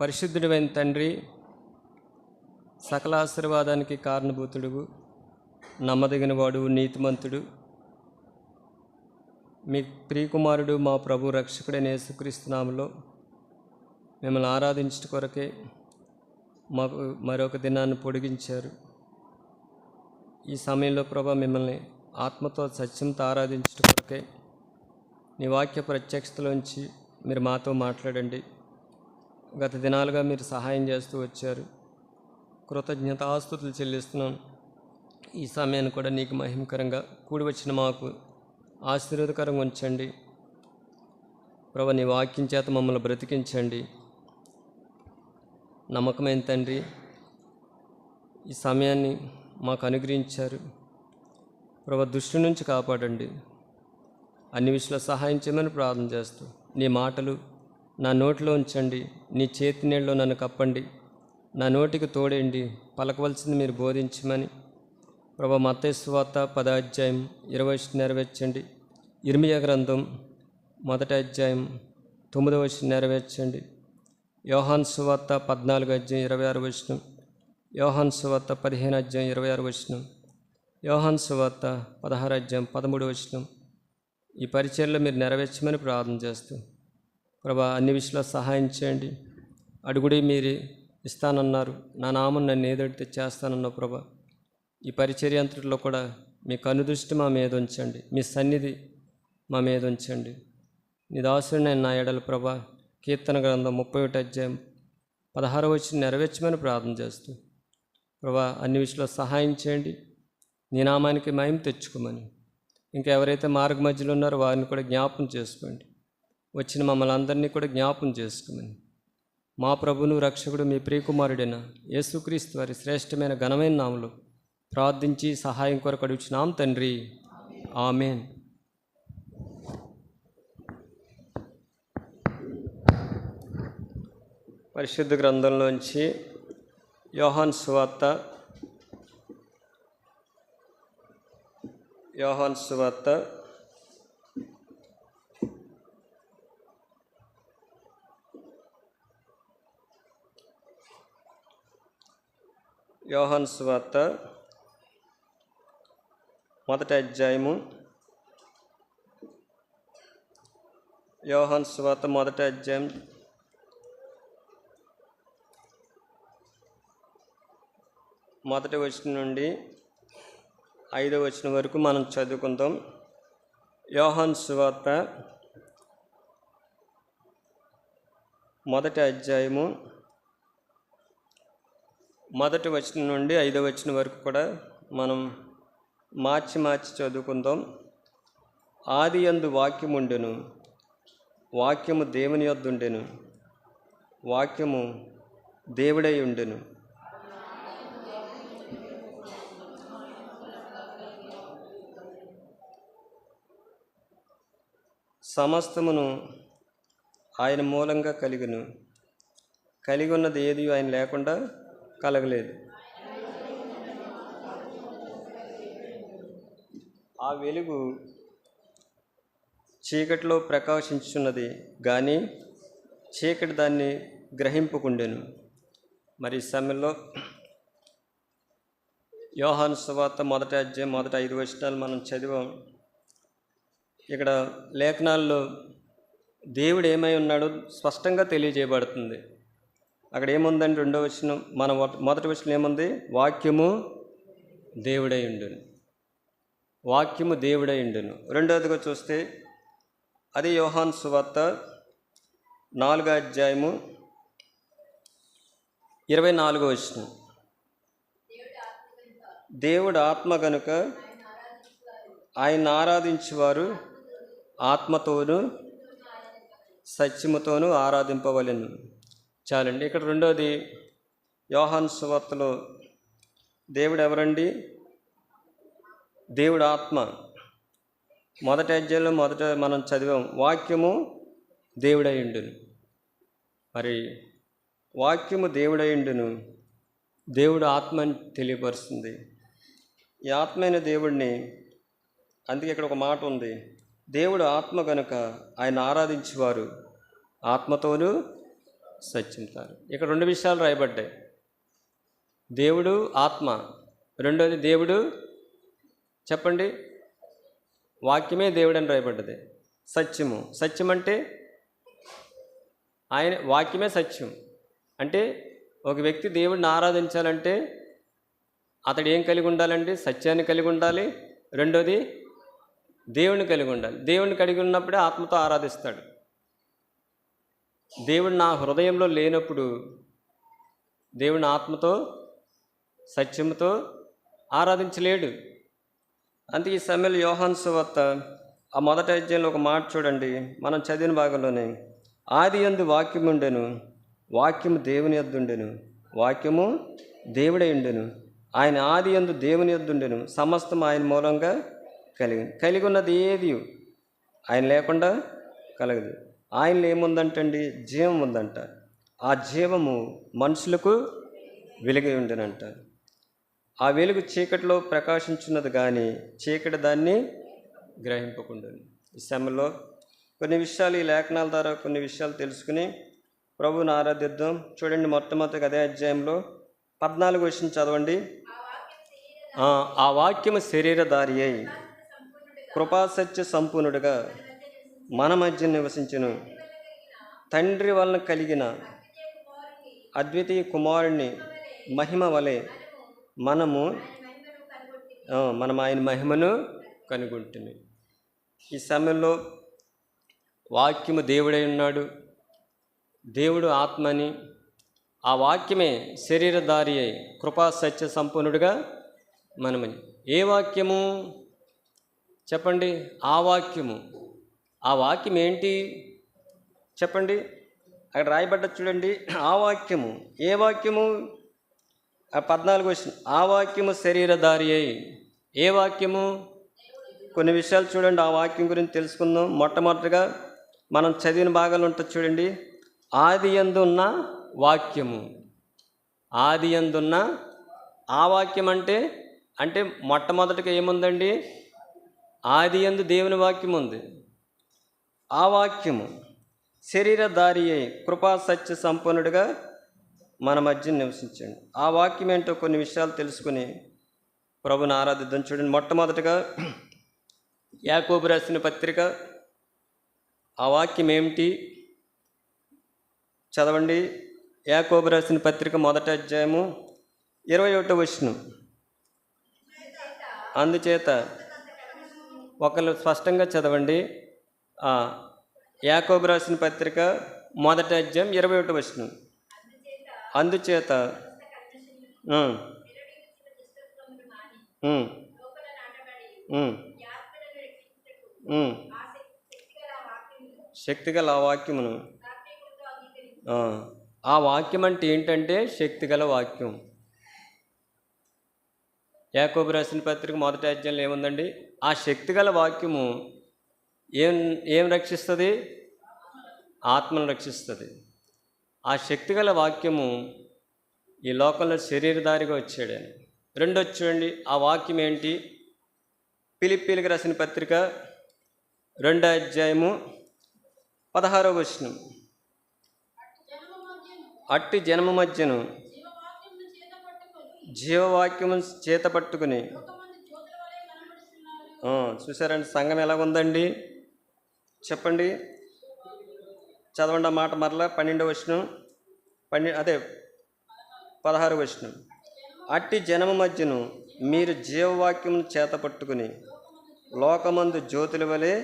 పరిశుద్ధుడైన తండ్రి, సకల ఆశీర్వాదానికి కారణభూతుడు, నమ్మదగినవాడు, నీతిమంతుడు, మీ ప్రియకుమారుడు మా ప్రభు రక్షకుడైన యేసుక్రీస్తు నామములో మిమ్మల్ని ఆరాధించట కొరకే మాకు మరొక దినాన్ని పొడిగించారు. ఈ సమయంలో ప్రభా మిమ్మల్ని ఆత్మతో సత్యంతో ఆరాధించట కొరకే నీ వాక్య ప్రత్యక్షతలోంచి మీరు మాతో మాట్లాడండి. గత దినాలుగా మీరు సహాయం చేస్తూ వచ్చారు. కృతజ్ఞతాస్తుతులు చెల్లిస్తున్నాను. ఈ సమయాన్ని కూడా నీకు మహిమకరంగా కూడి వచ్చిన మాకు ఆశీర్వాదకరంగా ఉంచండి. ప్రభు నీ వాక్యం చేత మమ్మల్ని బ్రతికించండి. నమ్మకమైన తండ్రి, ఈ సమయాన్ని మాకు అనుగ్రహించారు. ప్రభు దృష్టి నుంచి కాపాడండి. అన్ని విషయాల్లో సహాయం చేయమని ప్రార్థన చేస్తూ నీ మాటలు నా నోటిలో ఉంచండి. నీ చేతి నీళ్ళలో నన్ను కప్పండి. నా నోటికి తోడేయండి. పలకవలసింది మీరు బోధించమని ప్రభు మత్తయి సువార్త 10వ అధ్యాయం 20 నెరవేర్చండి. ఇర్మియా గ్రంథం 1వ అధ్యాయం 9 నెరవేర్చండి. యోహాను సువార్త 14వ అధ్యాయం 26 యోహాను సువార్త 15వ అధ్యాయం 26 యోహాను సువార్త 16వ అధ్యాయం 13 ఈ పరిచర్లో మీరు నెరవేర్చమని ప్రార్థన చేస్తూ ప్రభా అన్ని విషయాల్లో సహాయం చేయండి. అడుగుడి మీరు ఇస్తానన్నారు. నా నామం నన్ను ఏదడితే చేస్తానన్న ప్రభా ఈ పరిచర్య అంతటిలో కూడా మీ కనుదృష్టి మా మీద ఉంచండి. మీ సన్నిధి మా మీద ఉంచండి. నీ దాసుడిని నా ఎడల ప్రభా కీర్తన గ్రంథం 31వ అధ్యాయం 16 నెరవేర్చమని ప్రార్థన చేస్తూ ప్రభా అన్ని విషయాల్లో సహాయం చేయండి. నీ నామానికి మహిమ తెచ్చుకోమని ఇంకా ఎవరైతే మార్గ మధ్యలో ఉన్నారో వారిని కూడా జ్ఞాపం చేసుకోండి. వచ్చిన మమ్మల్ని అందరినీ కూడా జ్ఞాపం చేసుకోమని మా ప్రభును రక్షకుడు మీ ప్రియకుమారుడైన యేసుక్రీస్తు వారి శ్రేష్టమైన ఘనమైన నామములో ప్రార్థించి సహాయం కొరకు అడుగుచున్నాం తండ్రి. ఆమేన్. పరిశుద్ధ గ్రంథంలోంచి యోహాను సువార్త 1వ అధ్యాయము 1వ అధ్యాయం 1వ వచనం నుండి 5వ వచనం వరకు మనం చదువుకుందాం. యోహాను సువార్త 1వ అధ్యాయము 1వ వచనం నుండి 5వ వచనం వరకు కూడా మనం మార్చి చదువుకుందాం. ఆది యందు వాక్యముండెను, వాక్యము దేవుని యొద్ద ఉండెను, వాక్యము దేవుడై ఉండెను. సమస్తమును ఆయన మూలంగా కలిగి ఉన్నది ఏది ఆయన లేకుండా కలగలేదు. ఆ వెలుగు చీకటిలో ప్రకాశించున్నది కానీ చీకటి దాన్ని గ్రహింపుకుండెను. మరి ఈ సమయంలో యోహాను సువార్త 1వ అధ్యాయం 5 వచనాలు మనం చదివాం. ఇక్కడ లేఖనాల్లో దేవుడు ఏమై ఉన్నాడో స్పష్టంగా తెలియజేయబడుతుంది. అక్కడ ఏముందండి? 2వ వచనం, మన 1వ వచనం ఏముంది? వాక్యము దేవుడై ఉండును. వాక్యము దేవుడై ఉండును. 2వదిగా చూస్తే అది యోహాను సువార్త 4వ అధ్యాయము 24వ వచనం. దేవుడు ఆత్మ గనుక ఆయన ఆరాధించువారు ఆత్మతోనూ సత్యముతోనూ ఆరాధింపవలెను. చాలండి. ఇక్కడ 2వది యోహాను సువార్తలో దేవుడు ఎవరండి? దేవుడు ఆత్మ. 1వ అధ్యాయంలో మనం చదివాం వాక్యము దేవుడై ఉండును. మరి వాక్యము దేవుడై ఉండును, దేవుడు ఆత్మ అని తెలియపరుస్తుంది. ఈ ఆత్మైన దేవుడిని, అందుకే ఇక్కడ ఒక మాట ఉంది, దేవుడు ఆత్మ గనుక ఆయన ఆరాధించేవారు ఆత్మతోనూ సత్యంతో. ఇక్కడ రెండు విషయాలు రాయబడ్డాయి. దేవుడు ఆత్మ, రెండోది దేవుడు చెప్పండి వాక్యమే దేవుడు అని రాయబడ్డది. సత్యము, సత్యం అంటే ఆయన వాక్యమే సత్యం. అంటే ఒక వ్యక్తి దేవుడిని ఆరాధించాలంటే అతడు ఏం కలిగి ఉండాలండి? సత్యాన్ని కలిగి ఉండాలి. రెండోది దేవుడిని కలిగి ఉండాలి. దేవుడిని కలిగి ఉన్నప్పుడే ఆత్మతో ఆరాధిస్తాడు. దేవుడు నా హృదయంలో లేనప్పుడు దేవుడిని ఆత్మతో సత్యముతో ఆరాధించలేడు. అందుకే ఈ సమయంలో యోహాను సువార్త ఆ మొదటి అధ్యాయంలో ఒక మాట చూడండి, మనం చదివిన భాగంలోనే. ఆది యందు వాక్యము ఉండెను, వాక్యము దేవుని యొద్ద ఉండెను, వాక్యము దేవుడై ఉండెను, ఆయన ఆది యందు దేవుని యొద్ద ఉండెను, సమస్తం ఆయన మూలంగా కలిగి ఉన్నది ఏది ఆయన లేకుండా కలగదు. ఆయనలో ఏముందంటండి? జీవం ఉందంట. ఆ జీవము మనుషులకు వెలుగై ఉండెనంట. ఆ వెలుగు చీకటిలో ప్రకాశించున్నది కానీ చీకటి దాన్ని గ్రహింపకుండా. ఈ సమయంలో కొన్ని విషయాలు ఈ లేఖనాల ద్వారా కొన్ని విషయాలు తెలుసుకుని ప్రభువుని ఆరాధిద్దాం. చూడండి, మొట్టమొదటి అదే అధ్యాయంలో 14 వచనం చదవండి. ఆ వాక్యము శరీరధారి అయి కృపాసత్య సంపూర్ణుడుగా మన మధ్య నివసించును, తండ్రి వలన కలిగిన అద్వితీయ కుమారుని మహిమ వలె మనం ఆయన మహిమను కనుగొంటుంది. ఈ సమయంలో వాక్యము దేవుడై ఉన్నాడు, దేవుడు ఆత్మని, ఆ వాక్యమే శరీరధారి అయి కృపా సత్య సంపూర్ణుడుగా మనమని. ఏ వాక్యము చెప్పండి? ఆ వాక్యము. ఆ వాక్యం ఏంటి చెప్పండి? అక్కడ రాయబడ్డ చూడండి, ఆ వాక్యము. ఏ వాక్యము? 14 వచ్చిన ఆ వాక్యము శరీరధారి అయి. ఏ వాక్యము? కొన్ని విషయాలు చూడండి, ఆ వాక్యం గురించి తెలుసుకుందాం. మొట్టమొదటిగా మనం చదివిన భాగాలు ఉంటుంది చూడండి. ఆది యందు ఉన్న వాక్యము. ఆది యందున్న ఆ వాక్యం అంటే మొట్టమొదటిగా ఏముందండి? ఆది యందు దేవుని వాక్యం ఉంది. ఆ వాక్యము శరీరధారి అయి కృపా సత్య సంపన్నుడిగా మన మధ్య నివసించండి. ఆ వాక్యం ఏంటో కొన్ని విషయాలు తెలుసుకుని ప్రభుని ఆరాధిద్దాం. చూడండి, మొట్టమొదటిగా యాకోబు రాసిన పత్రిక, ఆ వాక్యం ఏమిటి చదవండి. యాకోబు రాసిన పత్రిక మొదటి అధ్యాయము 21వ వచనం. అందుచేత ఒకళ్ళు స్పష్టంగా చదవండి. యాకోబు రాసిన పత్రిక మొదటి అధ్యాయం 21వ వచనం. అందుచేత శక్తిగల ఆ వాక్యమును. ఆ వాక్యం అంటే ఏంటంటే శక్తిగల వాక్యం. యాకోబు రాసిన పత్రిక మొదటి అధ్యాయంలో ఏముందండి? ఆ శక్తిగల వాక్యము ఏం రక్షిస్తుంది? ఆత్మను రక్షిస్తుంది. ఆ శక్తిగల వాక్యము ఈ లోకంలో శరీరధారిగా వచ్చాడని. రెండోది చూడండి, ఆ వాక్యం ఏంటి? ఫిలిప్పీయులకు రాసిన పత్రిక 2వ అధ్యాయము 16వ వచనం. అట్టి జనము మధ్యను జీవవాక్యము చేత పట్టుకుని. చూసారండి సంఘం ఎలా ఉందండి చెప్పండి, చదవండి ఆ మాట మరలా. 12వ వచనం, 16వ వచనం. అట్టి జనము మధ్యను మీరు జీవవాక్యమును చేత పట్టుకుని లోకమందు జ్యోతుల వలె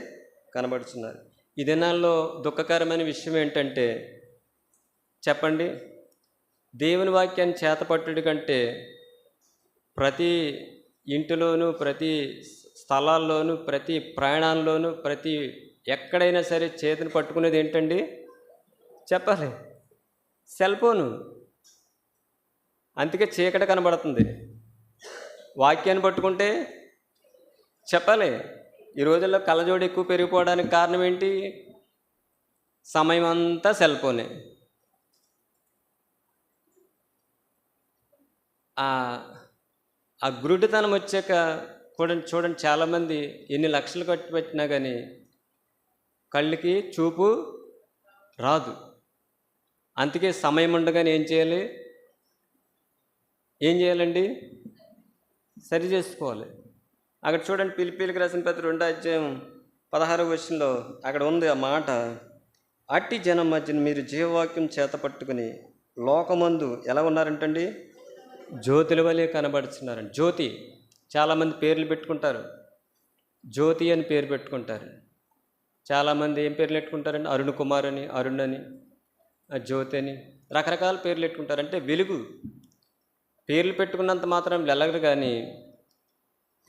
కనబడుతున్నారు. ఈ దినాల్లో దుఃఖకరమైన విషయం ఏంటంటే చెప్పండి, దేవుని వాక్యాన్ని చేతపట్టుడి కంటే ప్రతి ఇంటిలోనూ, ప్రతి స్థలాల్లోనూ, ప్రతి ప్రయాణాల్లోనూ, ప్రతి ఎక్కడైనా సరే చేతిని పట్టుకునేది ఏంటండి చెప్పాలి? Cell phone. అందుకే చీకటి కనబడుతుంది. వాక్యాన్ని పట్టుకుంటే చెప్పాలి. ఈ రోజుల్లో కళ్ళజోడు ఎక్కువ పెరిగిపోవడానికి కారణం ఏంటి? సమయం అంతా సెల్ ఫోనే. ఆ గురుడితనం వచ్చాక చూడండి చాలామంది ఎన్ని లక్షలు ఖర్చు పెట్టినా కానీ కళ్ళకి చూపు రాదు. అందుకే సమయం ఉండగానే ఏం చేయాలి? ఏం చేయాలండి? సరి చేసుకోవాలి. అక్కడ చూడండి, పిలిపిలికి రాసిన పత్రిక 2:16 అక్కడ ఉంది ఆ మాట. అట్టి జనం మధ్యన మీరు జీవవాక్యం చేత పట్టుకుని లోకమందు ఎలా ఉన్నారంటండి? జ్యోతుల వలె కనబడుతున్నారండి. జ్యోతి, చాలామంది పేర్లు పెట్టుకుంటారు. జ్యోతి అని పేరు పెట్టుకుంటారు. చాలామంది ఏం పేర్లు పెట్టుకుంటారండి? అరుణ్ కుమార్ అని, అరుణ్ అని, జ్యోతి అని, రకరకాల పేర్లు పెట్టుకుంటారు. అంటే వెలుగు. పేర్లు పెట్టుకున్నంత మాత్రం వెళ్ళగదు, కానీ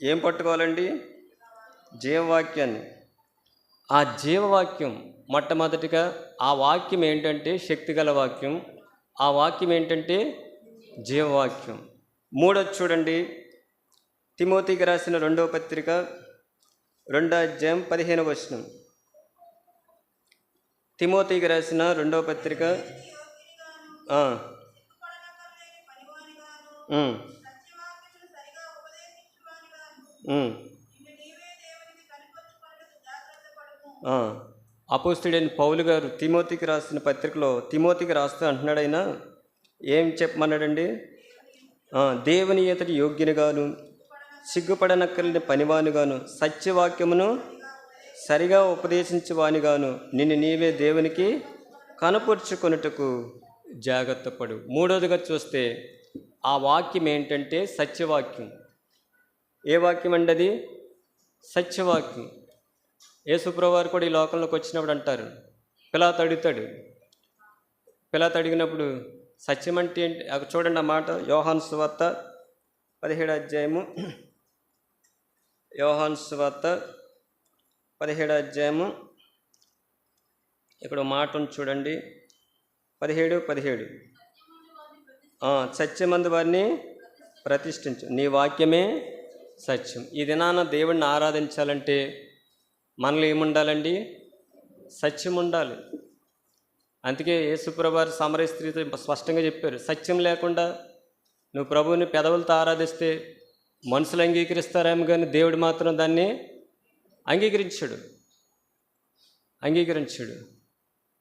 ఏం పట్టుకోవాలండి? జీవవాక్యాన్ని. ఆ జీవవాక్యం మొట్టమొదటిగా ఆ వాక్యం ఏంటంటే శక్తిగల వాక్యం. ఆ వాక్యం ఏంటంటే జీవవాక్యం. మూడోది చూడండి, తిమోతికి రాసిన 2వ పత్రిక 2:15. తిమోతికి రాసిన 2వ పత్రిక అపోస్తలుడైన పౌలు గారు తిమోతికి రాసిన పత్రికలో తిమోతికి రాస్తూ అంటున్నాడు, ఆయన ఏం చెప్పమన్నాడండి? దేవుని ఎదుట యోగ్యునిగాను, సిగ్గుపడనక్కర్లేని పనివానిగాను, సత్యవాక్యమును సరిగా ఉపదేశించువానిగాను నిన్ను నీవే దేవునికి కనపరుచుకొనుటకు జాగ్రత్త పడు. మూడోదిగా చూస్తే ఆ వాక్యం ఏంటంటే సత్యవాక్యం. ఏ వాక్యం అండి అది? సత్యవాక్యం. యేసుప్రభువు వారు కూడా ఈ లోకంలోకి వచ్చినప్పుడు అంటారు, పిలాతు అడుగుతాడు. పిలాతు అడిగినప్పుడు సత్యం అంటే ఏంటి? అక్కడ చూడండి ఆ మాట, యోహాను సువార్త 17 యోహాను సువార్త 17 ఇక్కడ మాట ఉంది చూడండి, 17. సత్యమందు వారిని ప్రతిష్ఠించు, నీ వాక్యమే సత్యం. ఈ దినాన దేవుడిని ఆరాధించాలంటే మనలో ఏముండాలండి? సత్యం ఉండాలి. అందుకే యేసుప్రభువు వారు సమరయ స్త్రీతో స్పష్టంగా చెప్పారు, సత్యం లేకుండా నువ్వు ప్రభువుని పెదవులతో ఆరాధిస్తే మనుషులు అంగీకరిస్తారేమో, కానీ దేవుడు మాత్రం దాన్ని అంగీకరించాడు.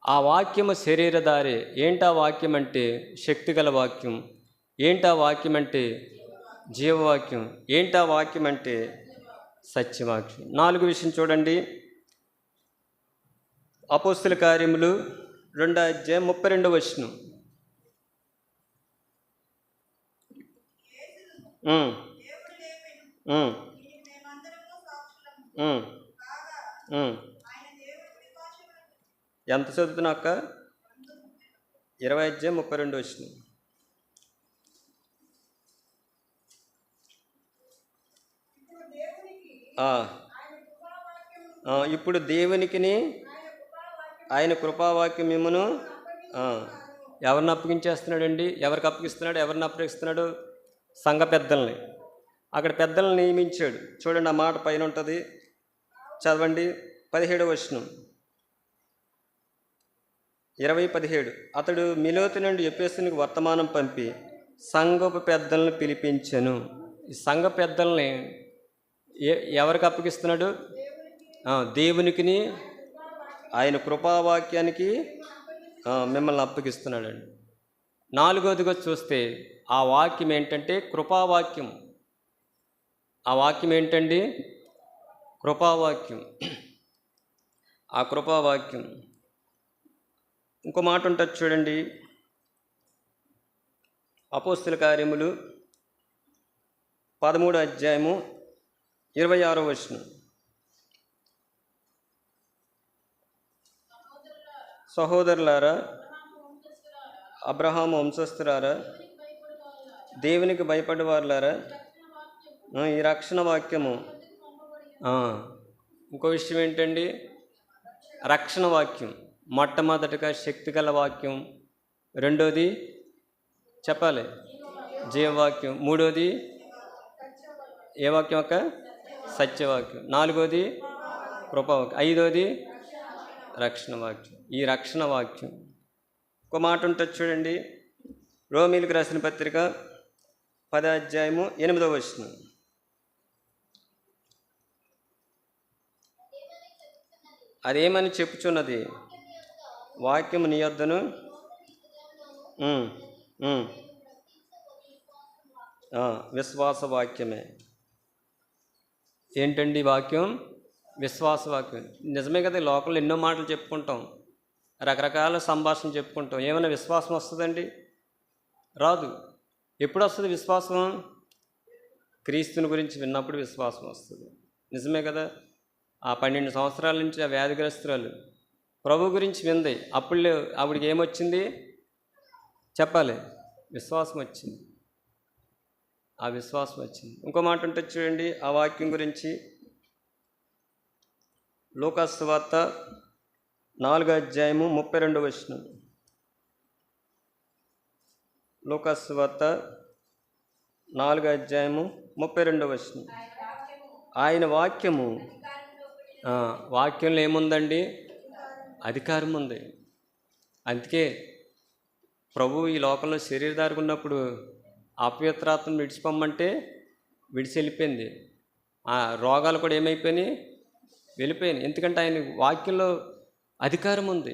ఆ వాక్యము శరీరధారే. ఏంటి ఆ వాక్యం అంటే? శక్తిగల వాక్యం. ఏంటి ఆ వాక్యం అంటే? జీవవాక్యం. ఏంటి ఆ వాక్యం అంటే? సత్యవాక్యం. 4 విషయం చూడండి, అపోస్తల కార్యములు 2:32. ఎంత చదువుతున్నాక? 20:32. ఇప్పుడు దేవునికిని ఆయన కృపావాక్యం మిమ్మును ఎవరిని అప్పగించేస్తున్నాడండి? ఎవరికి అప్పగిస్తున్నాడు? ఎవరిని అప్పగిస్తున్నాడు? సంఘ పెద్దల్ని. అక్కడ పెద్దలను నియమించాడు. చూడండి ఆ మాట పైన ఉంటుంది, చదవండి. 17 20:17. అతడు మిలోతు నుండి ఎఫెసునికి వర్తమానం పంపి సంఘపు పెద్దలను పిలిపించెను. ఈ సంఘ పెద్దల్ని ఎవరికి అప్పగిస్తున్నాడు? దేవునికిని ఆయన కృపావాక్యానికి మిమ్మల్ని అప్పగిస్తున్నాడండి. 4వదిగా చూస్తే ఆ వాక్యం ఏంటంటే కృపావాక్యం. ఆ వాక్యం ఏంటండి? కృపావాక్యం. ఆ కృపావాక్యం. ఇంకో మాట ఉంటుంది చూడండి, అపోస్తల కార్యములు 13:26. సహోదరులారా, అబ్రహాము వంశస్థులారా, దేవునికి భయపడేవారులారా, ఈ రక్షణ వాక్యము. ఇంకో విషయం ఏంటండి? రక్షణ వాక్యం. మొట్టమొదటిగా శక్తిగల వాక్యం, రెండోది చెప్పాలి జీవవాక్యం, మూడోది ఏ వాక్యం అక్క? సత్యవాక్యం, నాలుగోది కృపావాక్యం, ఐదోది రక్షణ వాక్యం. ఈ రక్షణ వాక్యం ఒక మాట ఉంటుంది చూడండి, రోమీలకు రాసిన పత్రిక 10:8. అదేమని చెప్పుచున్నది? వాక్యము నీ యొద్దను ఉమ్, ఉమ్. విశ్వాస వాక్యమే. ఏంటండి ఈ వాక్యం? విశ్వాస వాక్యం. నిజమే కదా, ఈ లోకంలో ఎన్నో మాటలు చెప్పుకుంటాం, రకరకాల సంభాషణ చెప్పుకుంటాం. ఏమైనా విశ్వాసం వస్తుందండి? రాదు. ఎప్పుడు వస్తుంది విశ్వాసం? క్రీస్తుని గురించి విన్నప్పుడు విశ్వాసం వస్తుంది. నిజమే కదా. ఆ 12 సంవత్సరాల నుంచి ఆ వ్యాధిగ్రస్తురాలు ప్రభు గురించి వింది. అప్పుడు ఆవిడికి ఏమొచ్చింది చెప్పాలి? విశ్వాసం వచ్చింది. ఆ విశ్వాసం వచ్చింది. ఇంకో మాట ఉంటుంది చూడండి ఆ వాక్యం గురించి. లూకాసు సువార్త 4:32. లూకాసు సువార్త 4:32. ఆయన వాక్యము, వాక్యంలో ఏముందండి? అధికారం ఉంది. అందుకే ప్రభు ఈ లోకంలో శరీరధారిగా ఉన్నప్పుడు అపవిత్రాత్మను విడిచిపోమ్మంటే విడిచి వెళ్ళిపోయింది. ఆ రోగాలు కూడా ఏమైపోయినాయి? వెళ్ళిపోయినాయి. ఎందుకంటే ఆయన వాక్యంలో అధికారం ఉంది.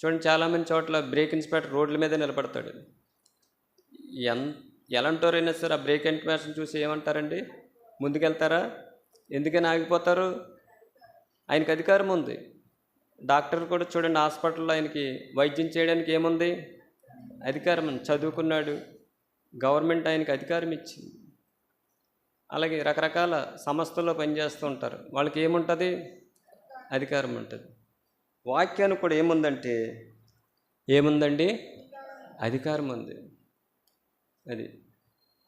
చూడండి, చాలామంది చోట్ల బ్రేక్ ఇన్స్పెక్టర్ రోడ్ల మీద నిలబడతాడు. ఎలాంటోరైనా సరే ఆ బ్రేక్ ఇన్స్పెక్టర్ చూసి ఏమంటారండి? ముందుకెళ్తారా? ఎందుకని ఆగిపోతారు? ఆయనకి అధికారం ఉంది. డాక్టర్ కూడా చూడండి, హాస్పిటల్లో ఆయనకి వైద్యం చేయడానికి ఏముంది? అధికారం ఉంది. చదువుకున్నాడు, గవర్నమెంట్ ఆయనకి అధికారం ఇచ్చింది. అలాగే రకరకాల సంస్థల్లో పనిచేస్తూ ఉంటారు, వాళ్ళకి ఏముంటుంది? అధికారం ఉంటుంది. వాక్యానికి కూడా ఏముందండి? అధికారం ఉంది. అది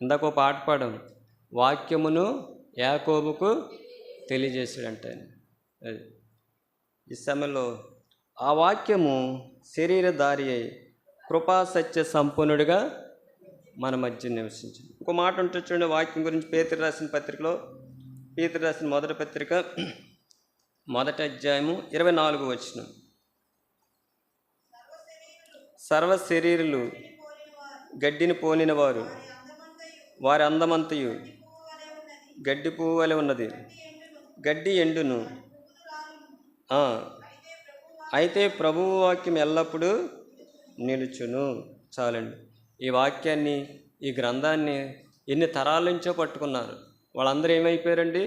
ఇందాక ఒక పాట పాడాం, వాక్యమును యాకోబుకు తెలియజేసాడంట ఆయన. అది ఈ సమయంలో ఆ వాక్యము శరీరధారి అయి కృపాసత్య సంపూర్ణుడిగా మన మధ్య నివసించింది. ఒక మాట ఉంటుంది చూడండి వాక్యం గురించి. పేతురు రాసిన పత్రికలో, పేతురు రాసిన మొదటి పత్రిక 1:24. సర్వ శరీరులు గడ్డిని పోనిన వారు, వారి అందమంతయు గడ్డి పువ్వు వలె ఉన్నది, గడ్డి ఎండును. అయితే ప్రభువు వాక్యం ఎల్లప్పుడూ నిలుచును. చాలండి. ఈ వాక్యాన్ని, ఈ గ్రంథాన్ని ఎన్ని తరాల నుంచో పట్టుకున్నారు. వాళ్ళందరూ ఏమైపోయారండి?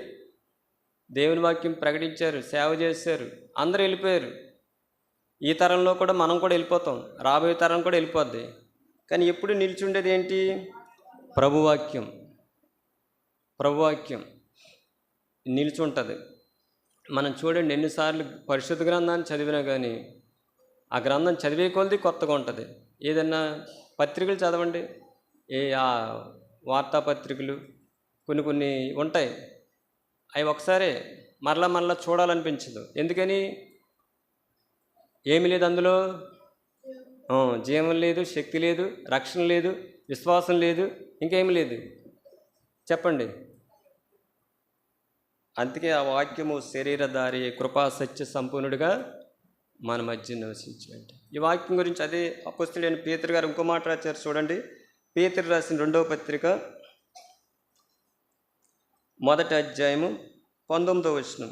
దేవుని వాక్యం ప్రకటించారు, సేవ చేశారు, అందరూ వెళ్ళిపోయారు. ఈ తరంలో కూడా మనం కూడా వెళ్ళిపోతాం, రాబోయే తరం కూడా వెళ్ళిపోద్ది. కానీ ఎప్పుడు నిలిచుండేది ఏంటి? ప్రభువాక్యం. ప్రభువాక్యం నిలిచుంటుంది. మనం చూడండి, ఎన్నిసార్లు పరిశుద్ధ గ్రంథాన్ని చదివినా కానీ ఆ గ్రంథం చదివే కొలది కొత్తగా ఉంటుంది. ఏదన్నా పత్రికలు చదవండి, ఆ వార్తాపత్రికలు కొన్ని ఉంటాయి, అవి ఒకసారి మరలా చూడాలనిపించదు. ఎందుకని? ఏమి లేదు అందులో. జీవం లేదు, శక్తి లేదు, రక్షణ లేదు, విశ్వాసం లేదు, ఇంకేమి లేదు. చెప్పండి. అందుకే ఆ వాక్యము శరీరధారి కృపా సత్య సంపూర్ణుడిగా మన మధ్య నివసించాడు. ఈ వాక్యం గురించి అదే అపోస్తలుడైన పేతురు గారు ఇంకో మాట రాశారు చూడండి. పేతురు రాసిన 2వ పత్రిక 1:19.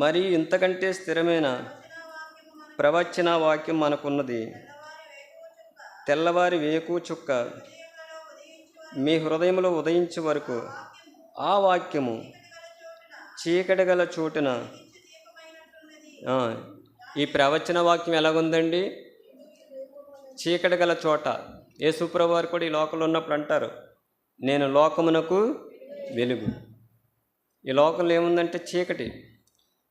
మరియు ఇంతకంటే స్థిరమైన ప్రవచన వాక్యం మనకున్నది, తెల్లవారి వేకువ చుక్క మీ హృదయంలో ఉదయించే వరకు ఆ వాక్యము చీకటి గల చోటున. ఈ ప్రవచన వాక్యం ఎలాగుందండి? చీకటి గల చోట. యేసుప్రభువు వారు కూడా ఈ లోకంలో ఉన్నప్పుడు అంటారు, నేను లోకమునకు వెలుగు. ఈ లోకంలో ఏముందంటే చీకటి.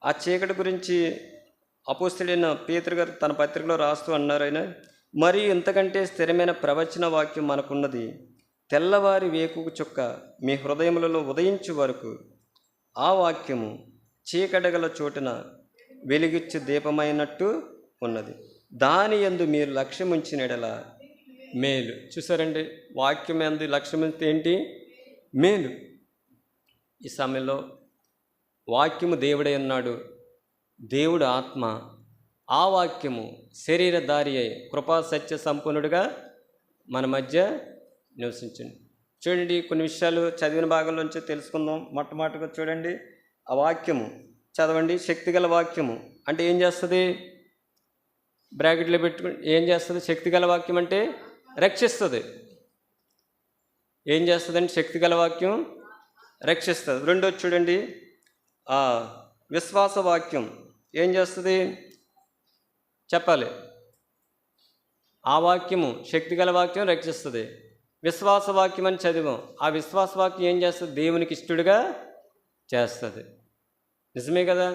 ఆ చీకటి గురించి అపోస్తలుడైన పేతురు గారు తన పత్రికలో రాస్తూ అన్నారు ఆయన, మరియు ఇంతకంటే స్థిరమైన ప్రవచన వాక్యం మనకున్నది, తెల్లవారి వేకువ చుక్క మీ హృదయములలో ఉదయించు వరకు ఆ వాక్యము చీకటి గల చోటున వెలిగిచ్చు దీపమైనట్టు ఉన్నది, దాని యందు మీరు లక్ష్యం ఉంచిన ఎడల మేలు. చూసారండి, వాక్యం యందు లక్ష్యం ఉంచితే ఏంటి? మేలు. ఈ సమయంలో వాక్యము దేవుడై ఉన్నాడు, దేవుడు ఆత్మ. ఆ వాక్యము శరీరధారి అయి కృపా సత్య సంపూర్ణుడిగా మన మధ్య నివసించండి. చూడండి, కొన్ని విషయాలు చదివిన భాగంలోంచి తెలుసుకుందాం. మొట్టమొదటిగా చూడండి, ఆ వాక్యము చదవండి. శక్తిగల వాక్యము అంటే ఏం చేస్తుంది? బ్రాకెట్లో పెట్టుకుని ఏం చేస్తుంది? శక్తి గల వాక్యం అంటే రక్షిస్తుంది. ఏం చేస్తుందండి? శక్తి గల వాక్యం రక్షిస్తుంది. రెండోది చూడండి, విశ్వాస వాక్యం ఏం చేస్తుంది చెప్పాలి. ఆ వాక్యము శక్తి గల వాక్యం రక్షిస్తుంది. విశ్వాస వాక్యం అని చదివాం. ఆ విశ్వాస వాక్యం ఏం చేస్తుంది? దేవునికి ఇష్టడుగా చేస్తుంది. నిజమే కదా?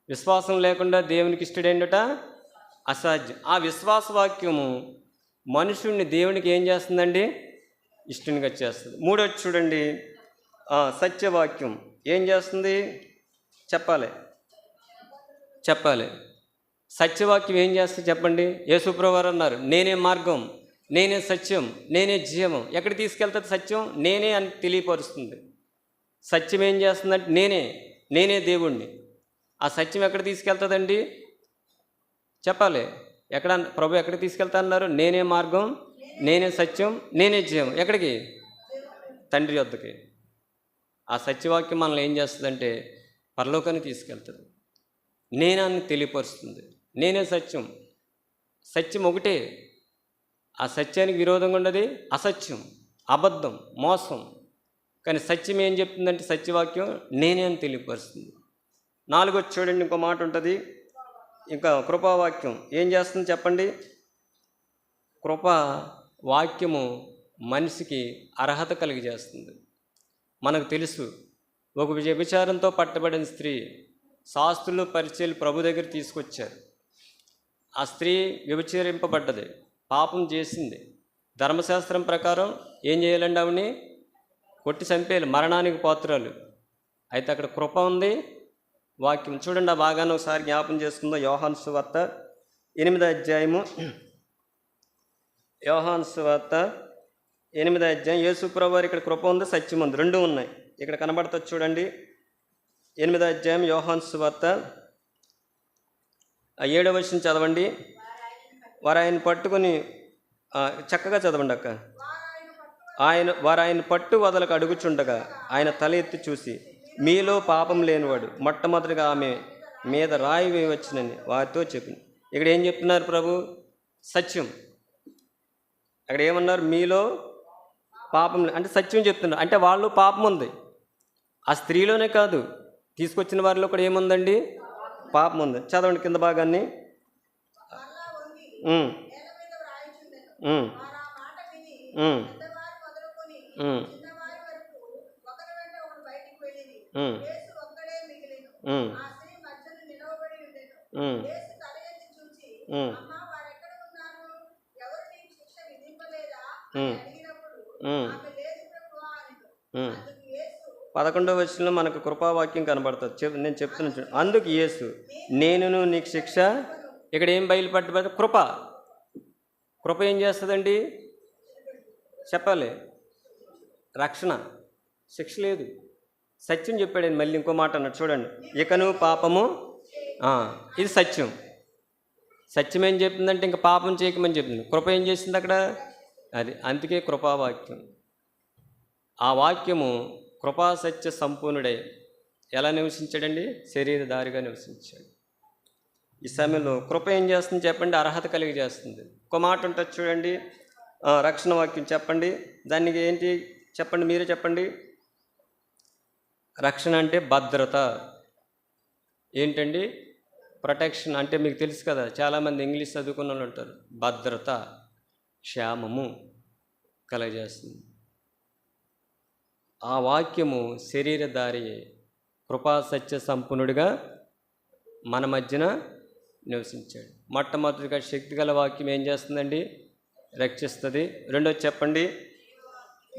విశ్వాసం లేకుండా దేవునికి ఇష్టడేంటట అసాధ్యం. ఆ విశ్వాస వాక్యము మనుషుడిని దేవునికి ఏం చేస్తుందండి? ఇష్టనిగా చేస్తుంది. మూడోది చూడండి, సత్యవాక్యం ఏం చేస్తుంది చెప్పాలి. సత్యవాక్యం ఏం చేస్తుంది చెప్పండి. యేసుప్రభువు వారు అన్నారు, నేనే మార్గం, నేనే సత్యం, నేనే జీవం. ఎక్కడ తీసుకెళ్తుంది సత్యం? నేనే అని తెలియపరుస్తుంది. సత్యం ఏం చేస్తుందంటే నేనే దేవుణ్ణి. ఆ సత్యం ఎక్కడ తీసుకెళ్తుందండి చెప్పాలి. ప్రభు ఎక్కడ తీసుకెళ్తా అన్నారు? నేనే మార్గం, నేనే సత్యం, నేనే జీవం. ఎక్కడికి? తండ్రి వద్దకి. ఆ సత్యవాక్యం మనల్ని ఏం చేస్తుందంటే పరలోకాన్ని తీసుకెళ్తుంది. నేనాన్ని తెలియపరుస్తుంది. నేనే సత్యం. సత్యం ఒకటే. ఆ సత్యానికి విరోధంగా ఉన్నది అసత్యం, అబద్ధం, మోసం. కానీ సత్యం ఏం చెప్తుందంటే సత్యవాక్యం నేనే అని తెలియపరుస్తుంది. నాలుగోది చూడండి, ఇంకో మాట ఉంటుంది. ఇంకా కృపావాక్యం ఏం చేస్తుంది చెప్పండి. కృపా వాక్యము మనిషికి అర్హత కలిగజేస్తుంది. మనకు తెలుసు, ఒక వ్యభిచారంతో పట్టబడిన స్త్రీ శాస్త్రులు పరిచయాలు ప్రభు దగ్గర తీసుకొచ్చారు. ఆ స్త్రీ వ్యభిచరింపబడ్డది, పాపం చేసింది. ధర్మశాస్త్రం ప్రకారం ఏం చేయాలండి? ఆవిని కొట్టి చంపేయాలి, మరణానికి పాత్రలు. అయితే అక్కడ కృప ఉంది, వాక్యం చూడండి. ఆ భాగాన్ని ఒకసారి జ్ఞాపం చేసుకుందాం. యోహాను సువార్త 8వ అధ్యాయము. యోహాను సువార్త 8వ అధ్యాయం. యేసుప్రభువు వారు ఇక్కడ కృప ఉంది, సత్యం ఉంది, రెండు ఉన్నాయి. ఇక్కడ కనబడుతుంది చూడండి. 8వ అధ్యాయం యోహాను సువార్త 7వ వచనం చదవండి. వారు ఆయన పట్టుకొని చక్కగా చదవండి అక్క. వారు ఆయన పట్టు వదలకు అడుగుచుండగా ఆయన తల ఎత్తి చూసి, మీలో పాపం లేనివాడు మొట్టమొదటిగా ఆమె మీద రాయి వేయవచ్చునని వారితో చెప్పింది. ఇక్కడ ఏం చెప్తున్నారు ప్రభు? సత్యం. అక్కడ ఏమన్నారు? మీలో పాపం అంటే సత్యం చెప్తున్నారు. అంటే వాళ్ళు పాపం ఉంది. ఆ స్త్రీలోనే కాదు, తీసుకొచ్చిన వారిలో కూడా ఏముందండి? పాపం ఉంది. చదవండి కింద భాగాన్ని. పదకొండవ వచనంలో మనకు కృపావాక్యం కనబడుతుంది. నేను చెప్తున్నాను చూడండి. అందుకు యేసు, నేనును నీకు శిక్ష. ఇక్కడ ఏం బయలుపడ్డ? కృప ఏం చేస్తుందండి చెప్పాలి. రక్షణ, శిక్ష లేదు. సత్యం చెప్పాడు. మళ్ళీ ఇంకో మాట అన్నాడు చూడండి. ఇకను పాపము, ఇది సత్యం. సత్యం ఏం చెప్తుందంటే ఇంకా పాపం చేయకమని చెప్తుంది. కృప ఏం చేసింది అక్కడ? అది. అందుకే కృపావాక్యం. ఆ వాక్యము కృపాసత్య సంపూర్ణుడై ఎలా నివసించాడండి? శరీరధారిగా నివసించాడు. ఈ సమయంలో కృప ఏం చేస్తుంది చెప్పండి? అర్హత కలిగి చేస్తుంది. ఒక మాట ఉంటుంది చూడండి, రక్షణ వాక్యం చెప్పండి. దానికి ఏంటి చెప్పండి, మీరే చెప్పండి. రక్షణ అంటే భద్రత. ఏంటండి? ప్రొటెక్షన్ అంటే మీకు తెలుసు కదా, చాలామంది ఇంగ్లీష్ చదువుకున్న వాళ్ళు ఉంటారు. భద్రత, క్షేమము కలగజేస్తుంది. ఆ వాక్యము శరీరధారి కృపా సత్య సంపన్నుడిగా మన మధ్యన నివసించాడు. మొట్టమొదటిగా శక్తి గల వాక్యం ఏం చేస్తుందండి? రక్షిస్తుంది. రెండోది చెప్పండి,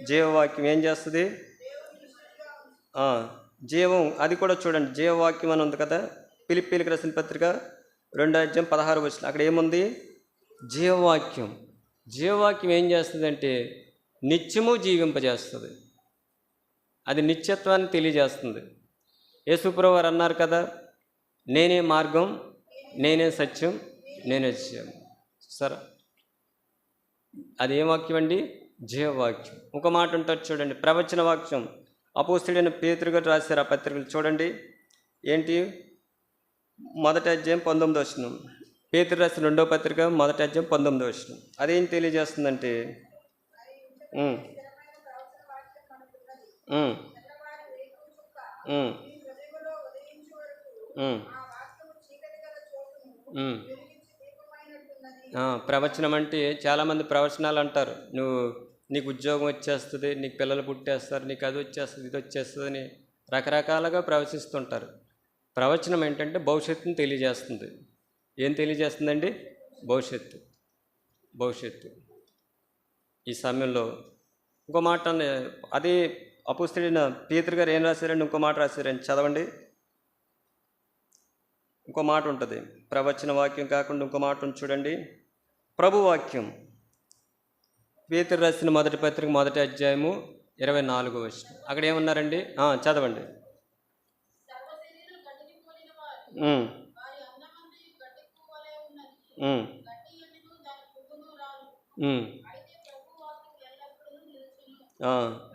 జీవవాక్యం ఏం చేస్తుంది? జీవం. అది కూడా చూడండి, జీవవాక్యం అని ఉంది కదా. ఫిలిప్పీలకు రాసిన పత్రిక 2వ అధ్యాయం 16వ వచనం. అక్కడ ఏముంది? జీవవాక్యం. జీవవాక్యం ఏం చేస్తుందంటే నిత్యము జీవింపజేస్తుంది. అది నిత్యత్వాన్ని తెలియజేస్తుంది. యేసుప్రభువు వారు అన్నారు కదా, నేనే మార్గం, నేనే సత్యం, నేనే జీవం. సరే, అది ఏం వాక్యం అండి? జీవవాక్యం. ఒక మాట ఉంటుంది చూడండి, ప్రవచన వాక్యం. అపోస్తలుడైన పేతురు గారు రాశారు ఆ పత్రికలు చూడండి. ఏంటి? 1వ అధ్యాయం 19వ వచనం. పేతురు రాసిన 2వ పత్రిక 1:19. అదేం తెలియజేస్తుందంటే ఉమ్, ఉమ్, ఉమ్, ఉమ్, ఉమ్. ప్రవచనం అంటే చాలామంది ప్రవచనాలు అంటారు. నీకు ఉద్యోగం వచ్చేస్తుంది, నీకు పిల్లలు పుట్టేస్తారు, నీకు అది వచ్చేస్తుంది, ఇది వచ్చేస్తుంది అని రకరకాలుగా ప్రవచిస్తుంటారు. ప్రవచనం ఏంటంటే భవిష్యత్తుని తెలియజేస్తుంది. ఏం తెలియజేస్తుందండి? భవిష్యత్తు. ఈ సమయంలో ఇంకో మాట అదే అపోస్తలుడైన పేతురు గారు ఏం రాశారండి? ఇంకో మాట రాశారండి, చదవండి. ఇంకో మాట ఉంటుంది, ప్రవచన వాక్యం కాకుండా ఇంకో మాట ఉంది చూడండి. ప్రభు వాక్యం, పేతురు రాసిన 1వ పత్రిక 1వ అధ్యాయము 24వ వచనం. అక్కడ ఏమన్నారండి? చదవండి.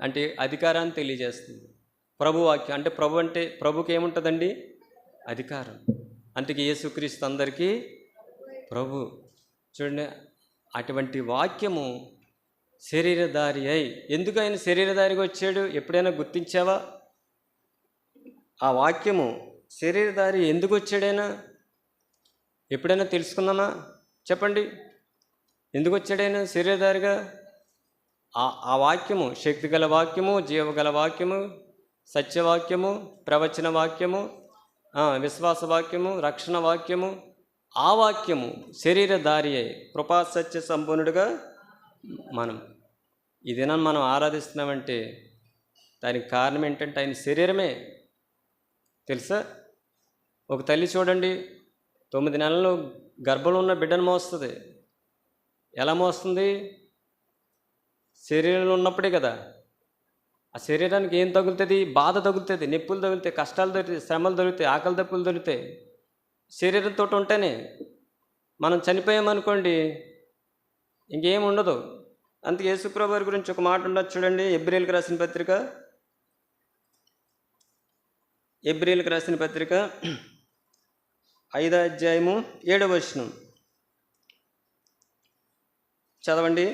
అంటే అధికారాన్ని తెలియజేస్తుంది ప్రభు వాక్యం. అంటే ప్రభుకి ఏముంటుందండి? అధికారం. అందుకే యేసుక్రీస్తు అందరికీ ప్రభు. చూడండి, అటువంటి వాక్యము శరీరధారి అయి, ఎందుకు ఆయన శరీరధారిగా వచ్చాడు? ఎప్పుడైనా గుర్తించావా? ఆ వాక్యము శరీరధారి ఎందుకు వచ్చాడైనా ఎప్పుడైనా తెలుసుకున్నామా? చెప్పండి, ఎందుకు వచ్చాడైనా శరీరధారిగా? ఆ వాక్యము శక్తిగల వాక్యము, జీవగల వాక్యము, సత్యవాక్యము, ప్రవచన వాక్యము, విశ్వాస వాక్యము, రక్షణ వాక్యము. ఆ వాక్యము శరీరధారి అయి కృపా సత్య సంపూర్ణుడిగా మనం ఈ దినం మనం ఆరాధిస్తున్నామంటే దానికి కారణం ఏంటంటే ఆయన శరీరమే. తెలుసా? ఒక తల్లి చూడండి, 9 నెలలు గర్భంలో ఉన్న బిడ్డను మోస్తుంది. ఎలా మోస్తుంది? శరీరంలో ఉన్నప్పుడే కదా. ఆ శరీరానికి ఏం తగులుతుంది? బాధ తగులుతుంది, నొప్పులు తగులుతాయి, కష్టాలు దొరుకుతాయి, శ్రమలు దొరుకుతాయి, ఆకలి దప్పులు దొరుకుతాయి. శరీరంతో ఉంటేనే. మనం చనిపోయామనుకోండి ఇంకేం ఉండదు. అందుకే యేసుప్రభు వారి గురించి ఒక మాట ఉండదు చూడండి. ఎబ్రీయులకు రాసిన పత్రిక 5వ అధ్యాయము 7వ వచనం చదవండి.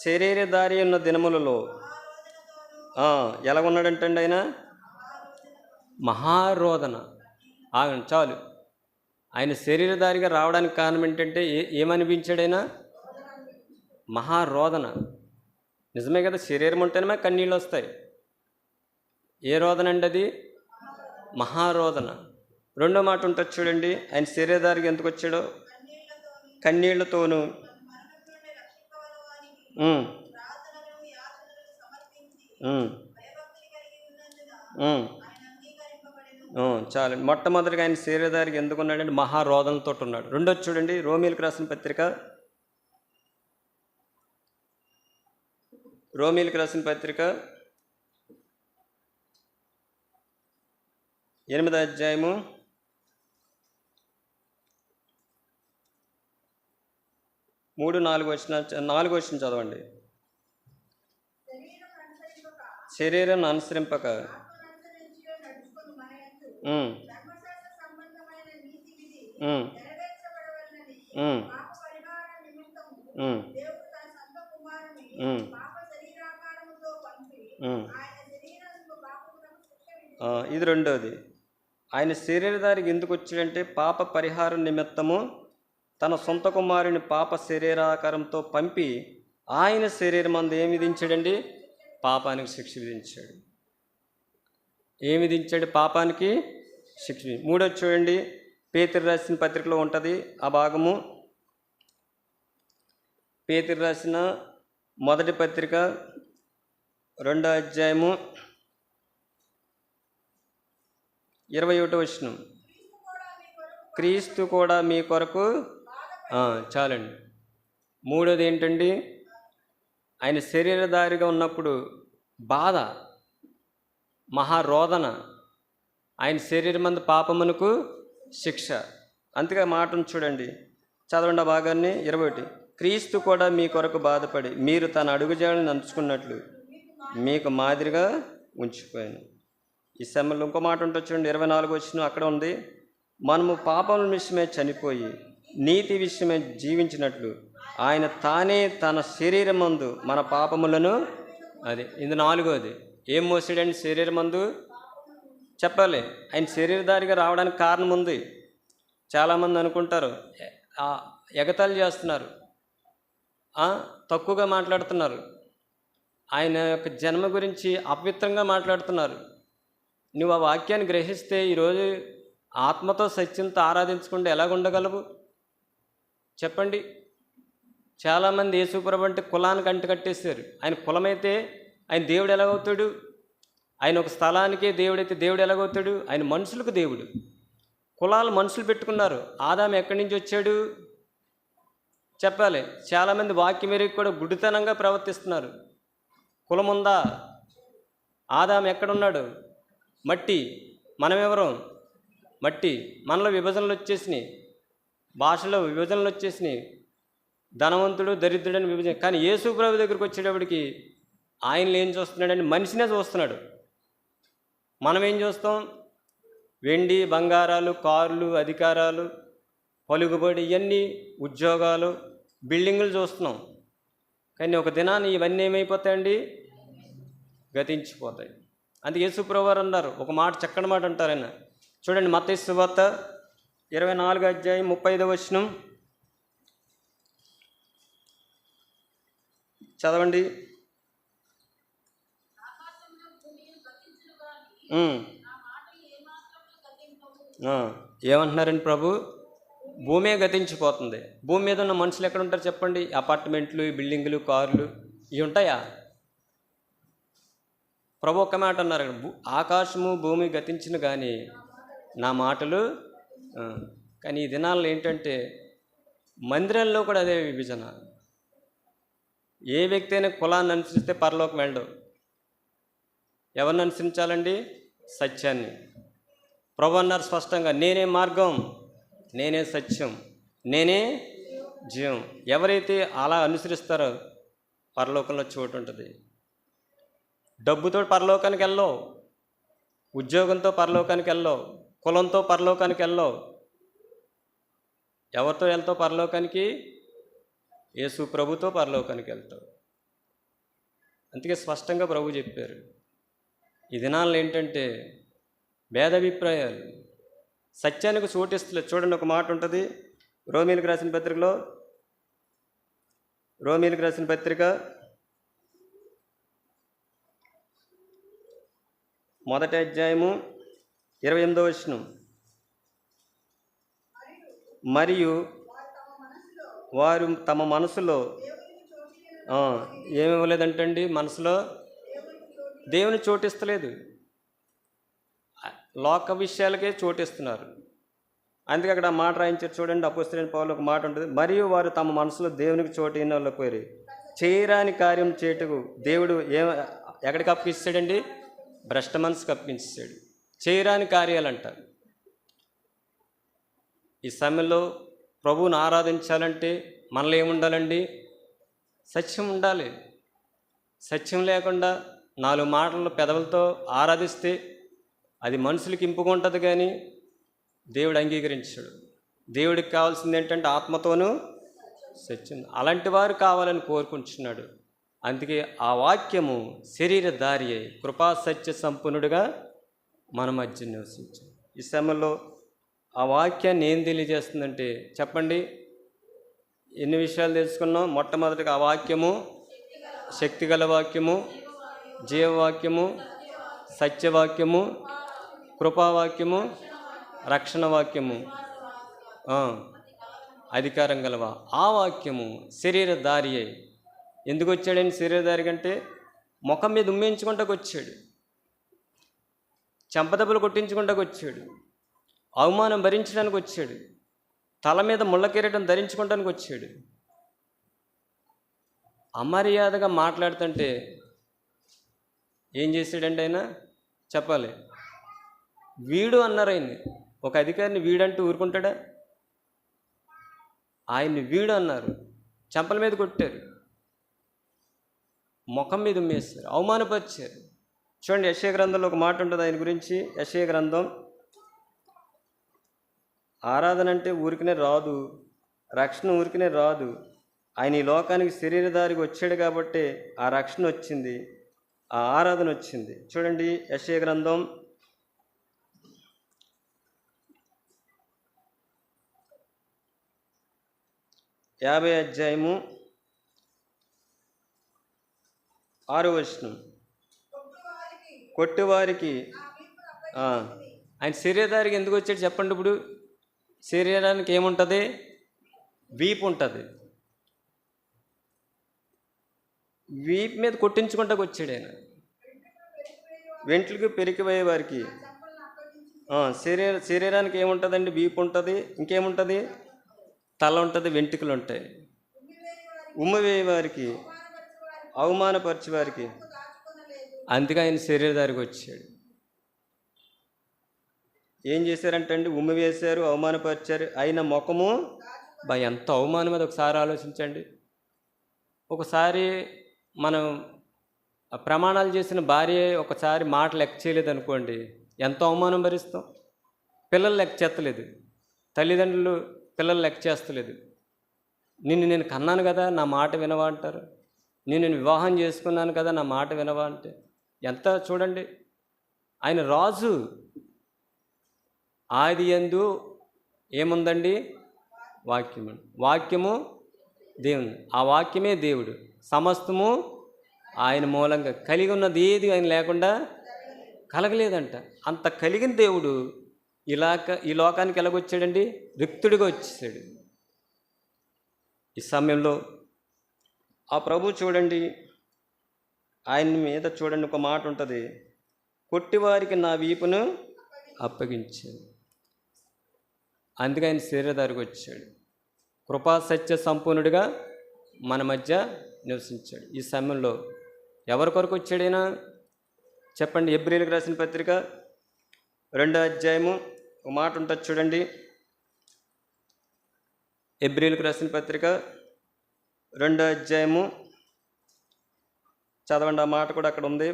శరీరధారి ఉన్న దినములలో ఎలా ఉన్నాడంటండి ఆయన? మహారోదన. చాలు. ఆయన శరీరధారిగా రావడానికి కారణం ఏంటంటే ఏమనిపించాడైనా? మహారోదన. నిజమే కదా, శరీరం ఉంటేనే కన్నీళ్ళు వస్తాయి. ఏ రోదన అండి అది? మహారోదన. రెండో మాట ఉంటుంది చూడండి, ఆయన శరీరధారిగా ఎందుకు వచ్చాడో? కన్నీళ్లతోనూ చాలండి. మొట్టమొదటిగా ఆయన శరీరధారికి ఎందుకు ఉన్నాడంటే మహారోదనతో ఉన్నాడు. రెండోది చూడండి, రోమీలకు రాసిన పత్రిక 8వ అధ్యాయము 3-4 వచనం చదవండి. శరీరం అనుసరింపక ఇది రెండోది. ఆయన శరీరధారికి ఎందుకు వచ్చాడంటే పాప పరిహారం నిమిత్తము తన సొంత కుమారుని పాప శరీరాకారంతో పంపి ఆయన శరీరం అందు ఏమి విధించాడండి? పాపానికి శిక్ష విధించాడు. ఏమి విధించాడు? పాపానికి శిక్ష. మూడోది చూడండి, పేతురు రాసిన పత్రికలో ఉంటుంది ఆ భాగము. పేతురు రాసిన 1వ పత్రిక 2వ అధ్యాయము 21వ వచనం. క్రీస్తు కూడా మీ కొరకు. చాలండి. మూడోది ఏంటండి? ఆయన శరీరధారిగా ఉన్నప్పుడు బాధ, మహారోదన. ఆయన శరీరం మందు పాపమునకు శిక్ష. అందుకే మాటను చూడండి, చదవండి ఆ భాగాన్ని. 21. క్రీస్తు కూడా మీ కొరకు బాధపడి మీరు తన అడుగుజాడలను నడుచుకున్నట్లు మీకు మాదిరిగా ఉంచిపోయాను. ఈ సమయంలో ఇంకో మాట ఉంటుంది చూడండి, 24వ వచనం అక్కడ ఉంది. మనము పాపముల విషయమే చనిపోయి నీతి విషయమే జీవించినట్లు ఆయన తానే తన శరీరమందు మన పాపములను, అది ఇది 4వది, ఏం మోసాడండి శరీరమందు? చెప్పాలి. ఆయన శరీరధారిగా రావడానికి కారణం ఉంది. చాలామంది అనుకుంటారు, ఎగతాళి చేస్తున్నారు, తక్కువగా మాట్లాడుతున్నారు, ఆయన యొక్క జన్మ గురించి అపవిత్రంగా మాట్లాడుతున్నారు. నువ్వు ఆ వాక్యాన్ని గ్రహిస్తే ఈరోజు ఆత్మతో సత్యంతో ఆరాధించకుండా ఎలాగుండగలవు చెప్పండి. చాలామంది యేసుప్రభు అంటే కులానికి అంటుకట్టేశారు. ఆయన కులమైతే ఆయన దేవుడు ఎలాగవుతాడు? ఆయన ఒక స్థలానికే దేవుడైతే దేవుడు ఎలాగవుతాడు? ఆయన మనుషులకు దేవుడు. కులాలు మనుషులు పెట్టుకున్నారు. ఆదాము ఎక్కడి నుంచి వచ్చాడు చెప్పాలి. చాలామంది వాక్యం ఎరిగి కూడా గుడితనంగా ప్రవర్తిస్తున్నారు. కులం ఉందా? ఆదాము ఎక్కడున్నాడు? మట్టి. మనమెవరం? మట్టి. మనలో విభజనలు వచ్చేసినాయి, భాషలో విభజనలు వచ్చేసినాయి, ధనవంతుడు దరిద్రుడని విభజన. కానీ యేసు ప్రభు దగ్గరికి వచ్చేటప్పటికి ఆయనలో ఏం చూస్తున్నాడంటే మనిషినే చూస్తున్నాడు. మనం ఏం చూస్తాం? వెండి బంగారాలు, కార్లు, అధికారాలు, పలుకుబడి, ఇవన్నీ ఉద్యోగాలు, బిల్డింగులు చూస్తున్నాం. కానీ ఒక దినాన్ని ఇవన్నీ ఏమైపోతాయండి? గతించిపోతాయి. అందుకే యేసు ప్రభు వారు అన్నారు, ఒక మాట, చక్కని మాట అంటారు ఆయన. చూడండి, మత్తయి సువార్త 24:35 చదవండి. ఏమంటున్నారండి ప్రభు? భూమే గతించిపోతుంది. భూమి మీద ఉన్న మనుషులు ఎక్కడ ఉంటారు చెప్పండి? అపార్ట్మెంట్లు, బిల్డింగులు, కార్లు ఇవి ఉంటాయా? ప్రభు ఒక్క మాట అన్నారు, ఆకాశము భూమి గతించిన కానీ నా మాటలు. కానీ ఈ దినాల్లో ఏంటంటే మందిరంలో కూడా అదే విభజన. ఏ వ్యక్తి అయినా కులాన్ని అనుసరిస్తే పరలోకం వెళ్ళడు. ఎవరిని అనుసరించాలండి? సత్యాన్ని. ప్రభు అన్నారు స్పష్టంగా, నేనే మార్గం, నేనే సత్యం, నేనే జీవం. ఎవరైతే అలా అనుసరిస్తారో పరలోకంలో చోటు ఉంటుంది. డబ్బుతో పరలోకానికి వెళ్ళవు, ఉద్యోగంతో పరలోకానికి వెళ్ళవు, కులంతో పరలోకానికి వెళ్ళవు. ఎవరితో వెళ్తావు పరలోకానికి? యేసు ప్రభుతో పరలోకానికి వెళ్తావు. అందుకే స్పష్టంగా ప్రభు చెప్పారు. ఈ దినాల్లో ఏంటంటే భేదాభిప్రాయాలు, సత్యానికి చోటిస్తలేదు. చూడండి, ఒక మాట ఉంటుంది రోమీలకు రాసిన పత్రికలో, రోమీలకు రాసిన పత్రిక 1:28 మరియు వారు తమ మనసులో ఏమి ఇవ్వలేదంటండి? మనసులో దేవుని చోటిస్తలేదు, లోక విషయాలకే చోటిస్తున్నారు. అందుకే అక్కడ మాట రాయించారు చూడండి. అపోస్తలుడైన పౌలు ఒక మాట ఉంటుంది, మరియు వారు తమ మనసులో దేవునికి చోటు ఇవ్వలేకపోయారు. చేయరాని కార్యం చేటుకు దేవుడు ఎక్కడికి అప్పగిస్తాడండి? భ్రష్ట మనసుకు అప్పగించాడు. చేయరాని కార్యాలు అంటారు. ఈ సమయంలో ప్రభువుని ఆరాధించాలంటే మనలో ఏముండాలండి? సత్యం ఉండాలి. సత్యం లేకుండా 4 మాటలు పెదవులతో ఆరాధిస్తే అది మనుషులకి ఇంపుగా ఉంటుంది, కానీ దేవుడు అంగీకరించాడు. దేవుడికి కావాల్సింది ఏంటంటే ఆత్మతోనూ సత్యం. అలాంటి వారు కావాలని కోరుకుంటున్నాడు. అందుకే ఆ వాక్యము శరీరధారి అయి కృపా సత్య సంపన్నుడుగా మన మధ్య నివసించాడు. ఈ సమయంలో ఆ వాక్యాన్ని ఏం తెలియజేస్తుందంటే చెప్పండి, ఎన్ని విషయాలు తెలుసుకున్నాం? మొట్టమొదటిగా ఆ వాక్యము శక్తిగల వాక్యము, జీవవాక్యము, సత్యవాక్యము, కృపావాక్యము, రక్షణ వాక్యము, అధికారం గలవా. ఆ వాక్యము శరీరధారి అయి. ఎందుకు వచ్చాడని శరీరధారి కంటే? ముఖం మీద ఉమ్మేయించుకుంటాకు వచ్చాడు, చెంపదెబ్బలు కొట్టించుకుంటాకు వచ్చాడు, అవమానం భరించడానికి వచ్చాడు, తల మీద ముళ్ళ కిరీటం ధరించుకోవడానికి వచ్చాడు. అమర్యాదగా మాట్లాడుతుంటే ఏం చేశాడండి ఆయన? చెప్పాలి. వీడు అన్నారు ఆయన్ని. ఒక అధికారిని వీడంటూ ఊరుకుంటాడా? ఆయన్ని వీడు అన్నారు, చెంపల మీద కొట్టారు, ముఖం మీద ఉమ్మేస్తారు, అవమానపరిచారు. చూడండి, యెషయా గ్రంథంలో ఒక మాట ఉంటుంది ఆయన గురించి. యెషయా గ్రంథం ఆరాధన అంటే ఊరికనే రాదు, రక్షణ ఊరికనే రాదు. ఆయన ఈ లోకానికి శరీరధారికి వచ్చాడు కాబట్టి ఆ రక్షణ వచ్చింది, ఆ ఆరాధన వచ్చింది. చూడండి యెషయా గ్రంథం 50 అధ్యాయము 6వ వచనం. కొట్టువారికి ఆయన శరీరధారికి ఎందుకు వచ్చాడు చెప్పండి. ఇప్పుడు శరీరానికి ఏముంటుంది? వీపు ఉంటుంది. వీపు మీద కొట్టించుకుంటాకు వచ్చాడు ఆయన. వెంట్రుకు పెరికిపోయే వారికి శరీరానికి ఏముంటుందండి? వీపు ఉంటుంది. ఇంకేముంటుంది? తల ఉంటుంది, వెంట్రుకలు ఉంటాయి. ఉమ్మివేయ వారికి, అవమానపరిచే వారికి. అందుకే ఆయన శరీరధారికి వచ్చాడు. ఏం చేశారంటే అండి, ఉమ్మి వేశారు, అవమానపరిచారు. ఆయన ముఖము ఎంత అవమానం మీద ఒకసారి ఆలోచించండి. ఒకసారి మనం ప్రమాణాలు చేసిన భార్య ఒకసారి మాట లెక్క చేయలేదు అనుకోండి, ఎంతో అవమానం భరిస్తాం. పిల్లలు లెక్క చేస్తలేదు, తల్లిదండ్రులు పిల్లలు లెక్క చేస్తలేదు. నిన్ను నేను కన్నాను కదా, నా మాట వినవా అంటారు. నేను వివాహం చేసుకున్నాను కదా, నా మాట వినవా అంటే ఎంత చూడండి. ఆయన రాజు. ఆది యందు ఏముందండి? వాక్యము. వాక్యము దేవుని, ఆ వాక్యమే దేవుడు. సమస్తము ఆయన మూలంగా కలిగి ఉన్నది ఏది ఆయన లేకుండా కలగలేదంట. అంత కలిగిన దేవుడు ఈ లోకానికి ఎలాగొచ్చాడండి? రిక్తుడిగా వచ్చేసాడు. ఈ సమయంలో ఆ ప్రభు చూడండి, ఆయన మీద చూడండి ఒక మాట ఉంటుంది, కొట్టివారికి నా వీపును అప్పగించాడు. అందుకే ఆయన శరీరధారికి వచ్చాడు. కృపా సత్య సంపూర్ణుడిగా మన మధ్య నివసించాడు. ఈ సమయంలో ఎవరి కొరకు వచ్చాడైనా చెప్పండి. హెబ్రీయులకు రాసిన పత్రిక 2వ అధ్యాయము ఒక మాట ఉంటుంది చూడండి. హెబ్రీయులకు రాసిన పత్రిక 2వ అధ్యాయము చదవండి. ఆ మాట కూడా అక్కడ ఉంది,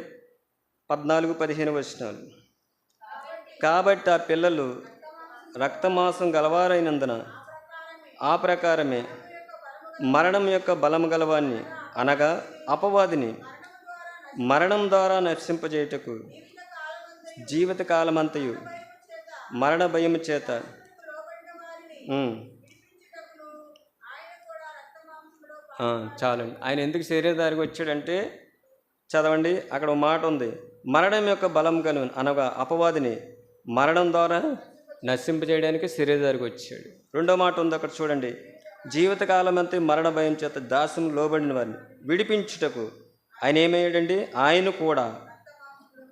14-15 వచనాలు. కాబట్టి ఆ పిల్లలు రక్తమాంసం గలవారైనందున ఆ ప్రకారమే మరణం యొక్క బలము గలవాన్ని, అనగా అపవాదిని మరణం ద్వారా నశింపజేయుటకు జీవితకాలమంతయు మరణ భయము చేత చాలండి. ఆయన ఎందుకు శరీరధారికి వచ్చాడంటే చదవండి, అక్కడ ఒక మాట ఉంది, మరణం యొక్క బలం కను, అనగా అపవాదిని మరణం ద్వారా నశింపజేయడానికి శరీరధారికి వచ్చాడు. రెండో మాట ఉంది అక్కడ చూడండి, జీవితకాలం అంతా మరణ భయం చేత దాసం లోబడిన వారిని విడిపించుటకు ఆయన ఏమయ్యాడండి? ఆయన కూడా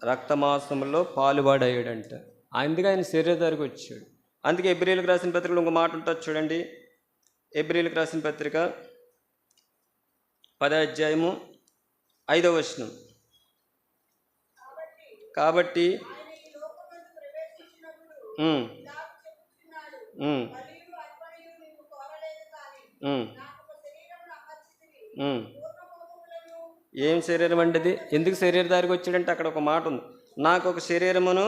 రక్తమాంసంలో పాలువాడయ్యాడంట. అందుకే ఆయన శరీరధారికి వచ్చాడు. అందుకే హెబ్రీయులకు రాసిన పత్రికలో ఒక మాట ఉంటుంది చూడండి. హెబ్రీయులకు రాసిన పత్రిక 10వ అధ్యాయము 5వ వచనం. కాబట్టి ఏం శరీరం అంటే అది? ఎందుకు శరీరధారికి వచ్చాడంటే అక్కడ ఒక మాట ఉంది, నాకు ఒక శరీరమును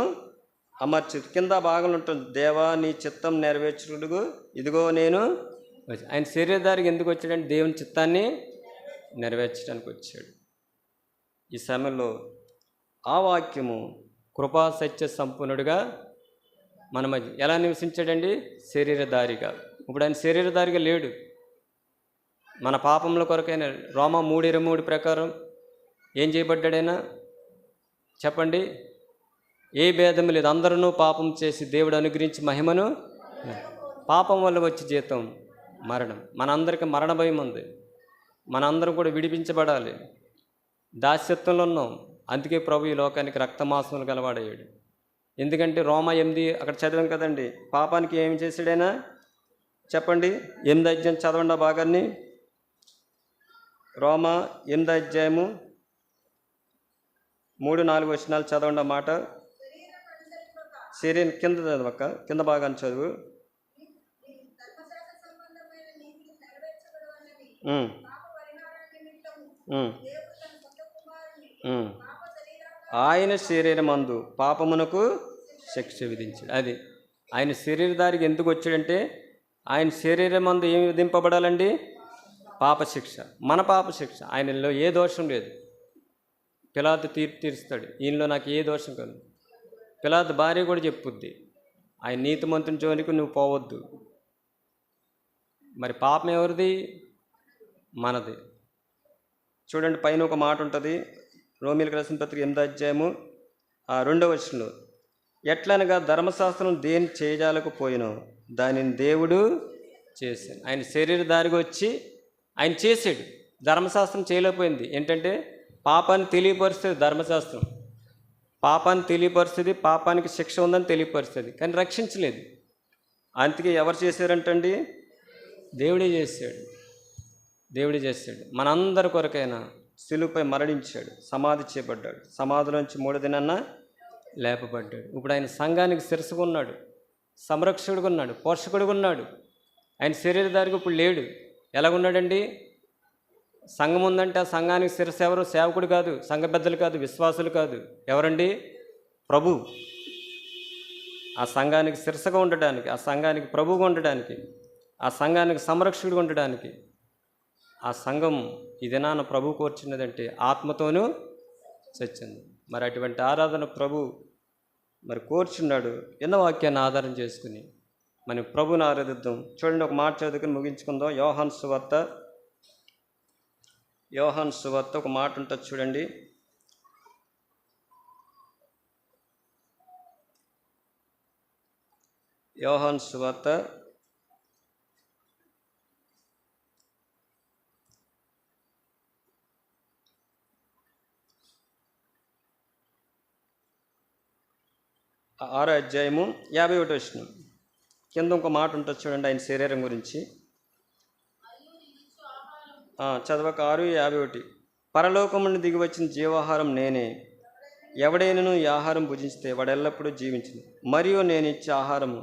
అమర్చి. కింద భాగంలో ఉంటుంది, దేవా నీ చిత్తం నెరవేర్చుటకు ఇదిగో నేను. ఆయన శరీరధారికి ఎందుకు వచ్చాడంటే దేవుని చిత్తాన్ని నెరవేర్చడానికి వచ్చాడు. ఈ సమయంలో ఆ వాక్యము కృపా సత్య సంపూర్ణుడిగా మన మధ్య ఎలా నివసించాడండి? శరీరధారిగా. ఇప్పుడు ఆయన శరీరధారిగా లేడు. మన పాపముల కొరకైనా రోమా 3:23 ప్రకారం ఏం చేయబడ్డాడైనా చెప్పండి? ఏ భేదం లేదు, అందరూ పాపం చేసి దేవుడు అనుగ్రహించి మహిమను, పాపం వల్ల వచ్చే జీతం మరణం. మనందరికీ మరణ భయం ఉంది. మనందరం కూడా విడిపించబడాలి. దాస్యత్వంలో ఉన్నాం. అందుకే ప్రభు ఈ లోకానికి రక్తమాంసములు గలవాడయ్యాడు. ఎందుకంటే రోమా 8 అక్కడ చదివాం కదండి, పాపానికి ఏమి చేశాడైనా చెప్పండి. 8వ అధ్యాయం చదవండి ఆ భాగాన్ని. రోమా 8వ అధ్యాయము 3-4 వచనాలు చదవండి ఆ మాట. శరీరం కింద చదవక, కింద భాగాన్ని చదువు. ఆయన శరీరమందు పాపమునకు శిక్ష విధించాడు. అది ఆయన శరీరధారికి ఎందుకు వచ్చాడంటే ఆయన శరీరం మందు ఏమి విధింపబడాలండి? పాప శిక్ష, మన పాప శిక్ష. ఆయనలో ఏ దోషం లేదు. పిలాతు తీర్పు తీరుస్తాడు, ఈయనలో నాకు ఏ దోషం కాదు. పిలాతు భార్య కూడా చెప్పుద్ది, ఆయన నీతిమంతుని జోలికి నువ్వు పోవద్దు. మరి పాపం ఎవరిది? మనది. చూడండి, పైన ఒక మాట ఉంటుంది, రోమీయులకు రాసిన పత్రిక 8వ అధ్యాయము 2వ వచనంలో, ఎట్లనగా ధర్మశాస్త్రం దేని చేయజాలకపోయినో దానిని దేవుడు చేశాడు. ఆయన శరీరధారిగా వచ్చి ఆయన చేశాడు. ధర్మశాస్త్రం చేయలేకపోయింది. ఏంటంటే పాపాన్ని తెలియపరుస్తుంది ధర్మశాస్త్రం. పాపాన్ని తెలియపరుస్తుంది, పాపానికి శిక్ష ఉందని తెలియపరుస్తుంది, కానీ రక్షించలేదు. అందుకే ఎవరు చేశారంటండి? దేవుడే చేశాడు. దేవుడే చేశాడు. మనందరి కొరకైనా శిలువపై మరణించాడు, సమాధి చేయబడ్డాడు, సమాధిలోంచి 3వ దినాన లేపబడ్డాడు. ఇప్పుడు ఆయన సంఘానికి శిరస్సుగా ఉన్నాడు, సంరక్షకుడుగా ఉన్నాడు, పోషకుడుగా ఉన్నాడు. ఆయన శరీరధారిగా ఇప్పుడు లేడు. ఎలాగున్నాడండి? సంఘం ఉందంటే ఆ సంఘానికి శిరస్సు ఎవరు? సేవకుడు కాదు, సంఘ పెద్దలు కాదు, విశ్వాసులు కాదు. ఎవరండి? ప్రభు. ఆ సంఘానికి శిరస్సుగా ఉండడానికి, ఆ సంఘానికి ప్రభువుగా ఉండడానికి, ఆ సంఘానికి సంరక్షకుడిగా ఉండడానికి, ఆ సంఘం ఈ దినాన ప్రభు కోర్చున్నదంటే ఆత్మతోనూ చచ్చింది. మరి అటువంటి ఆరాధన ప్రభు మరి కోర్చున్నాడు. ఎన్న వాక్యాన్ని ఆధారం చేసుకుని మనం ప్రభుని ఆరాధిద్దాం. చూడండి, ఒక మాట చదువుకుని ముగించుకుందాం. యోహాను సువార్త ఒక మాట ఉంటుంది చూడండి. యోహాను సువార్త 6వ అధ్యాయము 51వ వచనం కింద ఒక మాట ఉంటుంది చూడండి, ఆయన శరీరం గురించి. చదవక 6:51. పరలోకము నుండి దిగి వచ్చిన జీవాహారం నేనే, ఎవడైనను ఈ ఆహారం భుజించితే వాడు ఎల్లప్పుడూ జీవించును. మరియు నేను ఇచ్చే ఆహారము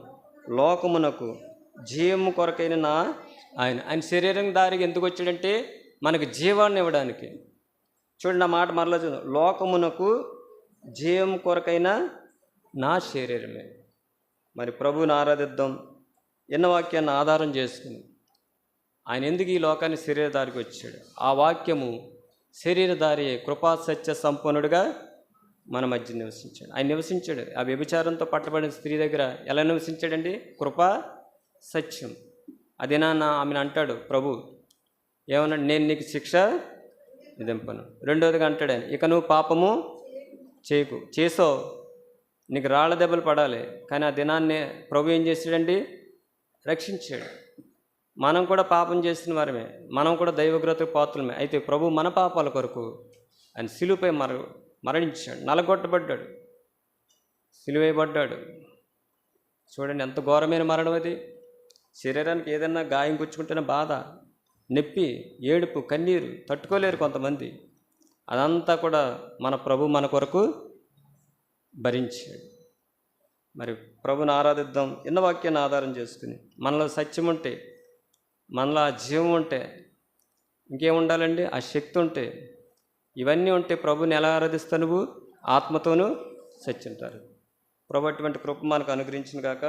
లోకమునకు జీవము కొరకైన నా ఆయన శరీరం దారికి ఎందుకు వచ్చాడంటే మనకు జీవాన్ని ఇవ్వడానికి. చూడండి, ఆ మాట మరలా చూద్దాం. లోకమునకు జీవం కొరకైన నా శరీరమే. మరి ప్రభువుని ఆరాధిద్దాం. ఎన్న వాక్యాన్ని ఆధారం చేసుకుని ఆయన ఎందుకు ఈ లోకాన్ని శరీరధారికి వచ్చాడు? ఆ వాక్యము శరీరధారి కృపా సత్య సంపన్నుడుగా మన మధ్య నివసించాడు. ఆయన నివసించాడు. ఆ వ్యభిచారంతో పట్టబడిన స్త్రీ దగ్గర ఎలా నివసించాడండి? కృపా సత్యం. అదేనా ఆమెను అంటాడు ప్రభు, ఏమన్నాడు? నేను నీకు శిక్ష విధింపను. రెండోదిగా అంటాడు ఆయన, ఇక నువ్వు పాపము చేయకు, చేసో నీకు రాళ్ల దెబ్బలు పడాలి. కానీ ఆ దినాన్ని ప్రభు ఏం చేశాడండి? రక్షించాడు. మనం కూడా పాపం చేసిన వారమే, మనం కూడా దైవగ్రతకు పాత్రలమే. అయితే ప్రభు మన పాపాల కొరకు ఆయన సిలువపై మరణించాడు, నలగొట్టబడ్డాడు, సిలువేయబడ్డాడు. చూడండి, ఎంత ఘోరమైన మరణం అది. శరీరానికి ఏదైనా గాయం గుచ్చుకుంటేనే బాధ, నొప్పి, ఏడుపు, కన్నీరు తట్టుకోలేరు కొంతమంది. అదంతా కూడా మన ప్రభు మన కొరకు భరించాడు. మరి ప్రభుని ఆరాధిద్దాం. ఎన్న వాక్యాన్ని ఆధారం చేసుకుని మనలో సత్యం ఉంటే, మనలో ఆ జీవం ఉంటే, ఇంకేం ఉండాలండి? ఆ శక్తి ఉంటే, ఇవన్నీ ఉంటే ప్రభుని ఎలా ఆరాధిస్తావు? నువ్వు ఆత్మతోనూ సత్యంటారు. ప్రభు అటువంటి కృప మనకు అనుగ్రహించిన గాక.